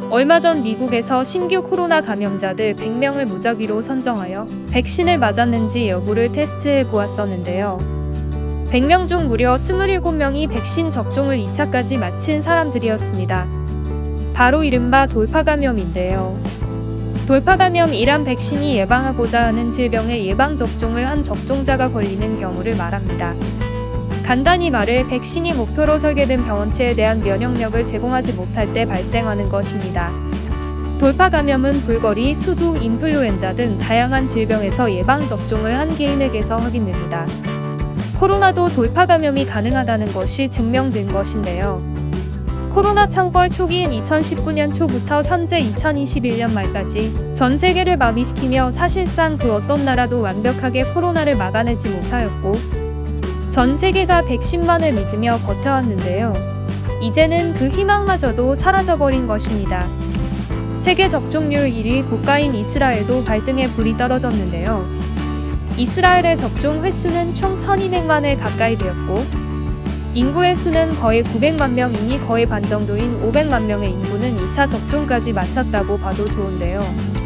얼마 전 미국에서 신규 코로나 감염자들 100명을 무작위로 선정하여 백신을 맞았는지 여부를 테스트해 보았었는데요. 100명 중 무려 27명이 백신 접종을 2차까지 마친 사람들이었습니다. 바로 이른바 돌파감염인데요. 돌파감염이란 백신이 예방하고자 하는 질병의 예방접종을 한 접종자가 걸리는 경우를 말합니다. 간단히 말해 백신이 목표로 설계된 병원체에 대한 면역력을 제공하지 못할 때 발생하는 것입니다. 돌파감염은 볼거리, 수두, 인플루엔자 등 다양한 질병에서 예방접종을 한 개인에게서 확인됩니다. 코로나도 돌파감염이 가능하다는 것이 증명된 것인데요. 코로나 창궐 초기인 2019년 초부터 현재 2021년 말까지 전 세계를 마비시키며 사실상 그 어떤 나라도 완벽하게 코로나를 막아내지 못하였고 전 세계가 백신만을 믿으며 버텨왔는데요. 이제는 그 희망마저도 사라져버린 것입니다. 세계 접종률 1위 국가인 이스라엘도 발등에 불이 떨어졌는데요. 이스라엘의 접종 횟수는 총 1200만에 가까이 되었고 인구의 수는 거의 900만 명이니 거의 반 정도인 500만 명의 인구는 2차 접종까지 마쳤다고 봐도 좋은데요.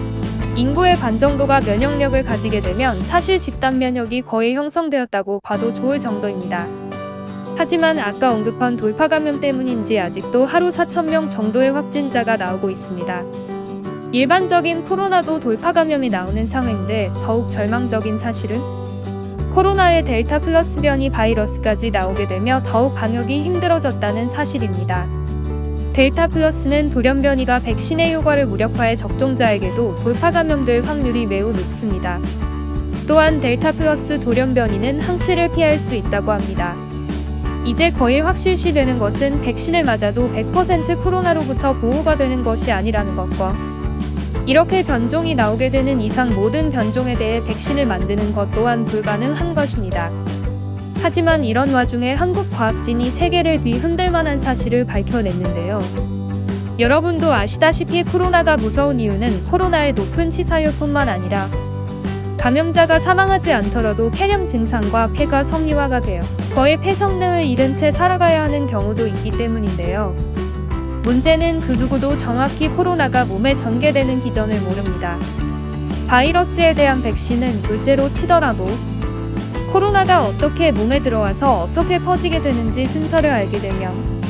인구의 반 정도가 면역력을 가지게 되면 사실 집단 면역이 거의 형성되었다고 봐도 좋을 정도입니다. 하지만 아까 언급한 돌파감염 때문인지 아직도 하루 4,000명 정도의 확진자가 나오고 있습니다. 일반적인 코로나도 돌파감염이 나오는 상황인데 더욱 절망적인 사실은 코로나의 델타 플러스 변이 바이러스까지 나오게 되며 더욱 방역이 힘들어졌다는 사실입니다. 델타 플러스는 돌연변이가 백신의 효과를 무력화해 접종자에게도 돌파감염될 확률이 매우 높습니다. 또한 델타 플러스 돌연변이는 항체를 피할 수 있다고 합니다. 이제 거의 확실시되는 것은 백신을 맞아도 100% 코로나로부터 보호가 되는 것이 아니라는 것과 이렇게 변종이 나오게 되는 이상 모든 변종에 대해 백신을 만드는 것 또한 불가능한 것입니다. 하지만 이런 와중에 한국 과학진이 세계를 뒤흔들 만한 사실을 밝혀냈는데요. 여러분도 아시다시피 코로나가 무서운 이유는 코로나의 높은 치사율뿐만 아니라 감염자가 사망하지 않더라도 폐렴 증상과 폐가 섬유화가 되어 거의 폐 성능을 잃은 채 살아가야 하는 경우도 있기 때문인데요. 문제는 그 누구도 정확히 코로나가 몸에 전개되는 기전을 모릅니다. 바이러스에 대한 백신은 둘째로 치더라도 코로나가 어떻게 몸에 들어와서 어떻게 퍼지게 되는지 순서를 알게 되면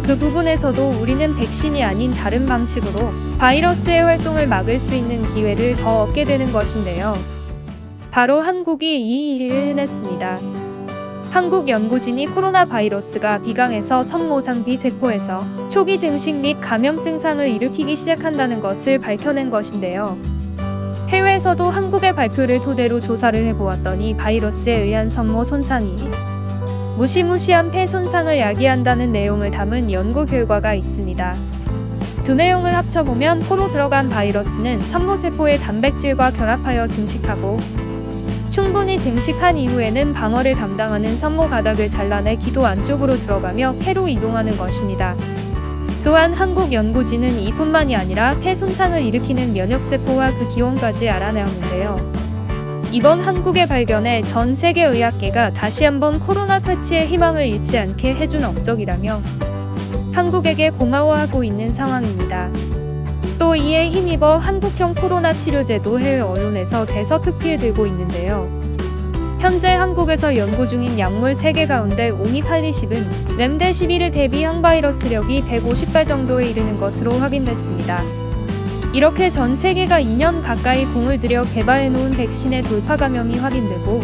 그 부분에서도 우리는 백신이 아닌 다른 방식으로 바이러스의 활동을 막을 수 있는 기회를 더 얻게 되는 것인데요. 바로 한국이 이 일을 해냈습니다. 한국 연구진이 코로나 바이러스가 비강에서 성모상 비세포에서 초기 증식 및 감염 증상을 일으키기 시작한다는 것을 밝혀낸 것인데요. 해외에서도 한국의 발표를 토대로 조사를 해보았더니 바이러스에 의한 성모 손상이 무시무시한 폐 손상을 야기한다는 내용을 담은 연구 결과가 있습니다. 두 내용을 합쳐보면 코로 들어간 바이러스는 산모세포의 단백질과 결합하여 증식하고 충분히 증식한 이후에는 방어를 담당하는 산모 가닥을 잘라내 기도 안쪽으로 들어가며 폐로 이동하는 것입니다. 또한 한국 연구진은 이뿐만이 아니라 폐 손상을 일으키는 면역세포와 그 기원까지 알아내었는데요. 이번 한국의 발견에 전 세계 의학계가 다시 한번 코로나 퇴치의 희망을 잃지 않게 해준 업적이라며 한국에게 고마워하고 있는 상황입니다. 또 이에 힘입어 한국형 코로나 치료제도 해외 언론에서 대서특필되고 있는데요. 현재 한국에서 연구 중인 약물 3개 가운데 오미팔리십은 렘데시비르 대비 항바이러스력이 150배 정도에 이르는 것으로 확인됐습니다. 이렇게 전 세계가 2년 가까이 공을 들여 개발해놓은 백신의 돌파 감염이 확인되고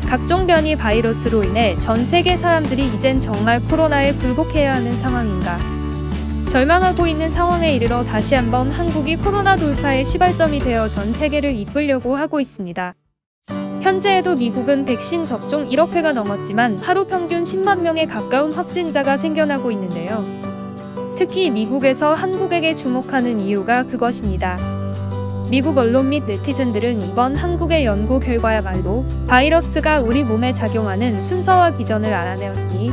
각종 변이 바이러스로 인해 전 세계 사람들이 이젠 정말 코로나에 굴복해야 하는 상황인가 절망하고 있는 상황에 이르러 다시 한번 한국이 코로나 돌파의 시발점이 되어 전 세계를 이끌려고 하고 있습니다. 현재에도 미국은 백신 접종 1억 회가 넘었지만 하루 평균 10만 명에 가까운 확진자가 생겨나고 있는데요. 특히 미국에서 한국에게 주목하는 이유가 그것입니다. 미국 언론 및 네티즌들은 이번 한국의 연구 결과야말로 바이러스가 우리 몸에 작용하는 순서와 기전을 알아내었으니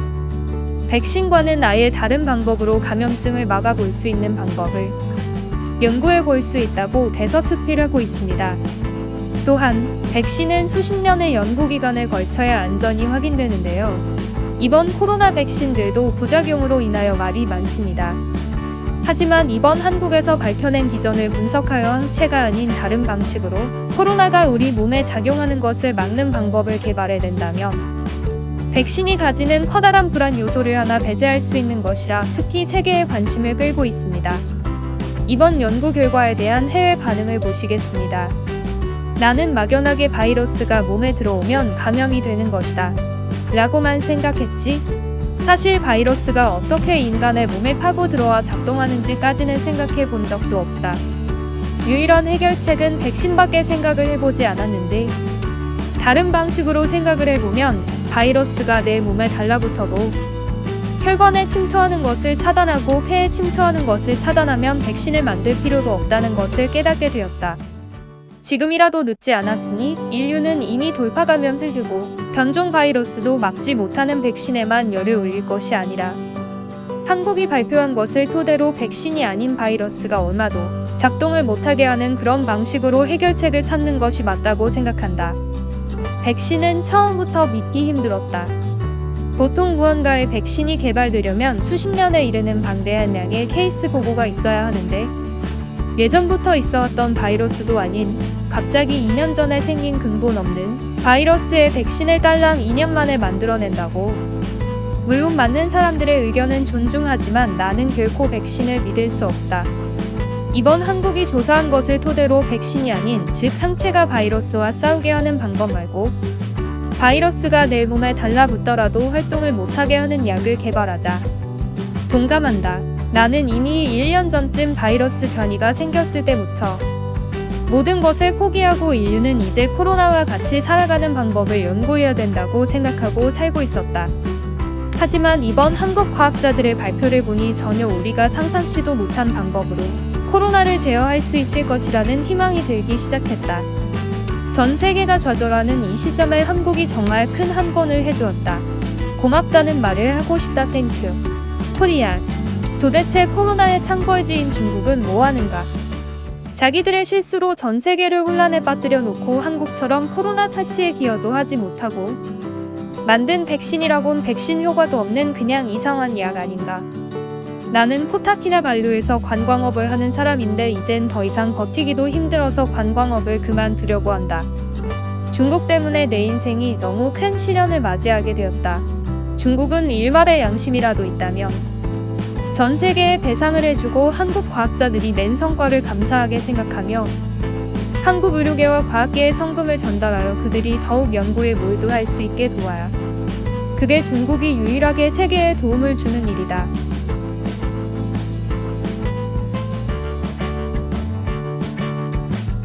백신과는 아예 다른 방법으로 감염증을 막아볼 수 있는 방법을 연구해 볼 수 있다고 대서특필하고 있습니다. 또한 백신은 수십 년의 연구기간을 걸쳐야 안전이 확인되는데요. 이번 코로나 백신들도 부작용으로 인하여 말이 많습니다. 하지만 이번 한국에서 밝혀낸 기전을 분석하여 항체가 아닌 다른 방식으로 코로나가 우리 몸에 작용하는 것을 막는 방법을 개발해낸다면 백신이 가지는 커다란 불안 요소를 하나 배제할 수 있는 것이라 특히 세계의 관심을 끌고 있습니다. 이번 연구 결과에 대한 해외 반응을 보시겠습니다. 나는 막연하게 바이러스가 몸에 들어오면 감염이 되는 것이다 라고만 생각했지, 사실 바이러스가 어떻게 인간의 몸에 파고 들어와 작동하는지까지는 생각해 본 적도 없다. 유일한 해결책은 백신밖에 생각을 해보지 않았는데, 다른 방식으로 생각을 해보면 바이러스가 내 몸에 달라붙어도 혈관에 침투하는 것을 차단하고 폐에 침투하는 것을 차단하면 백신을 만들 필요도 없다는 것을 깨닫게 되었다. 지금이라도 늦지 않았으니 인류는 이미 돌파 감염을 들고 변종 바이러스도 막지 못하는 백신에만 열을 올릴 것이 아니라 한국이 발표한 것을 토대로 백신이 아닌 바이러스가 얼마도 작동을 못하게 하는 그런 방식으로 해결책을 찾는 것이 맞다고 생각한다. 백신은 처음부터 믿기 힘들었다. 보통 무언가의 백신이 개발되려면 수십 년에 이르는 방대한 양의 케이스 보고가 있어야 하는데, 예전부터 있어왔던 바이러스도 아닌 갑자기 2년 전에 생긴 근본 없는 바이러스의 백신을 딸랑 2년 만에 만들어낸다고. 물론 맞는 사람들의 의견은 존중하지만 나는 결코 백신을 믿을 수 없다. 이번 한국이 조사한 것을 토대로 백신이 아닌, 즉 항체가 바이러스와 싸우게 하는 방법 말고 바이러스가 내 몸에 달라붙더라도 활동을 못하게 하는 약을 개발하자. 동감한다. 나는 이미 1년 전쯤 바이러스 변이가 생겼을 때부터 모든 것을 포기하고 인류는 이제 코로나와 같이 살아가는 방법을 연구해야 된다고 생각하고 살고 있었다. 하지만 이번 한국 과학자들의 발표를 보니 전혀 우리가 상상치도 못한 방법으로 코로나를 제어할 수 있을 것이라는 희망이 들기 시작했다. 전 세계가 좌절하는 이 시점에 한국이 정말 큰 한 건을 해주었다. 고맙다는 말을 하고 싶다. 땡큐. 코리아. 도대체 코로나의 창궐지인 중국은 뭐하는가? 자기들의 실수로 전 세계를 혼란에 빠뜨려 놓고 한국처럼 코로나 탈취에 기여도 하지 못하고 만든 백신이라곤 백신 효과도 없는 그냥 이상한 약 아닌가? 나는 코타키나발루에서 관광업을 하는 사람인데 이젠 더 이상 버티기도 힘들어서 관광업을 그만두려고 한다. 중국 때문에 내 인생이 너무 큰 시련을 맞이하게 되었다. 중국은 일말의 양심이라도 있다면 전 세계에 배상을 해주고 한국 과학자들이 낸 성과를 감사하게 생각하며 한국 의료계와 과학계에 성금을 전달하여 그들이 더욱 연구에 몰두할 수 있게 도와야. 그게 중국이 유일하게 세계에 도움을 주는 일이다.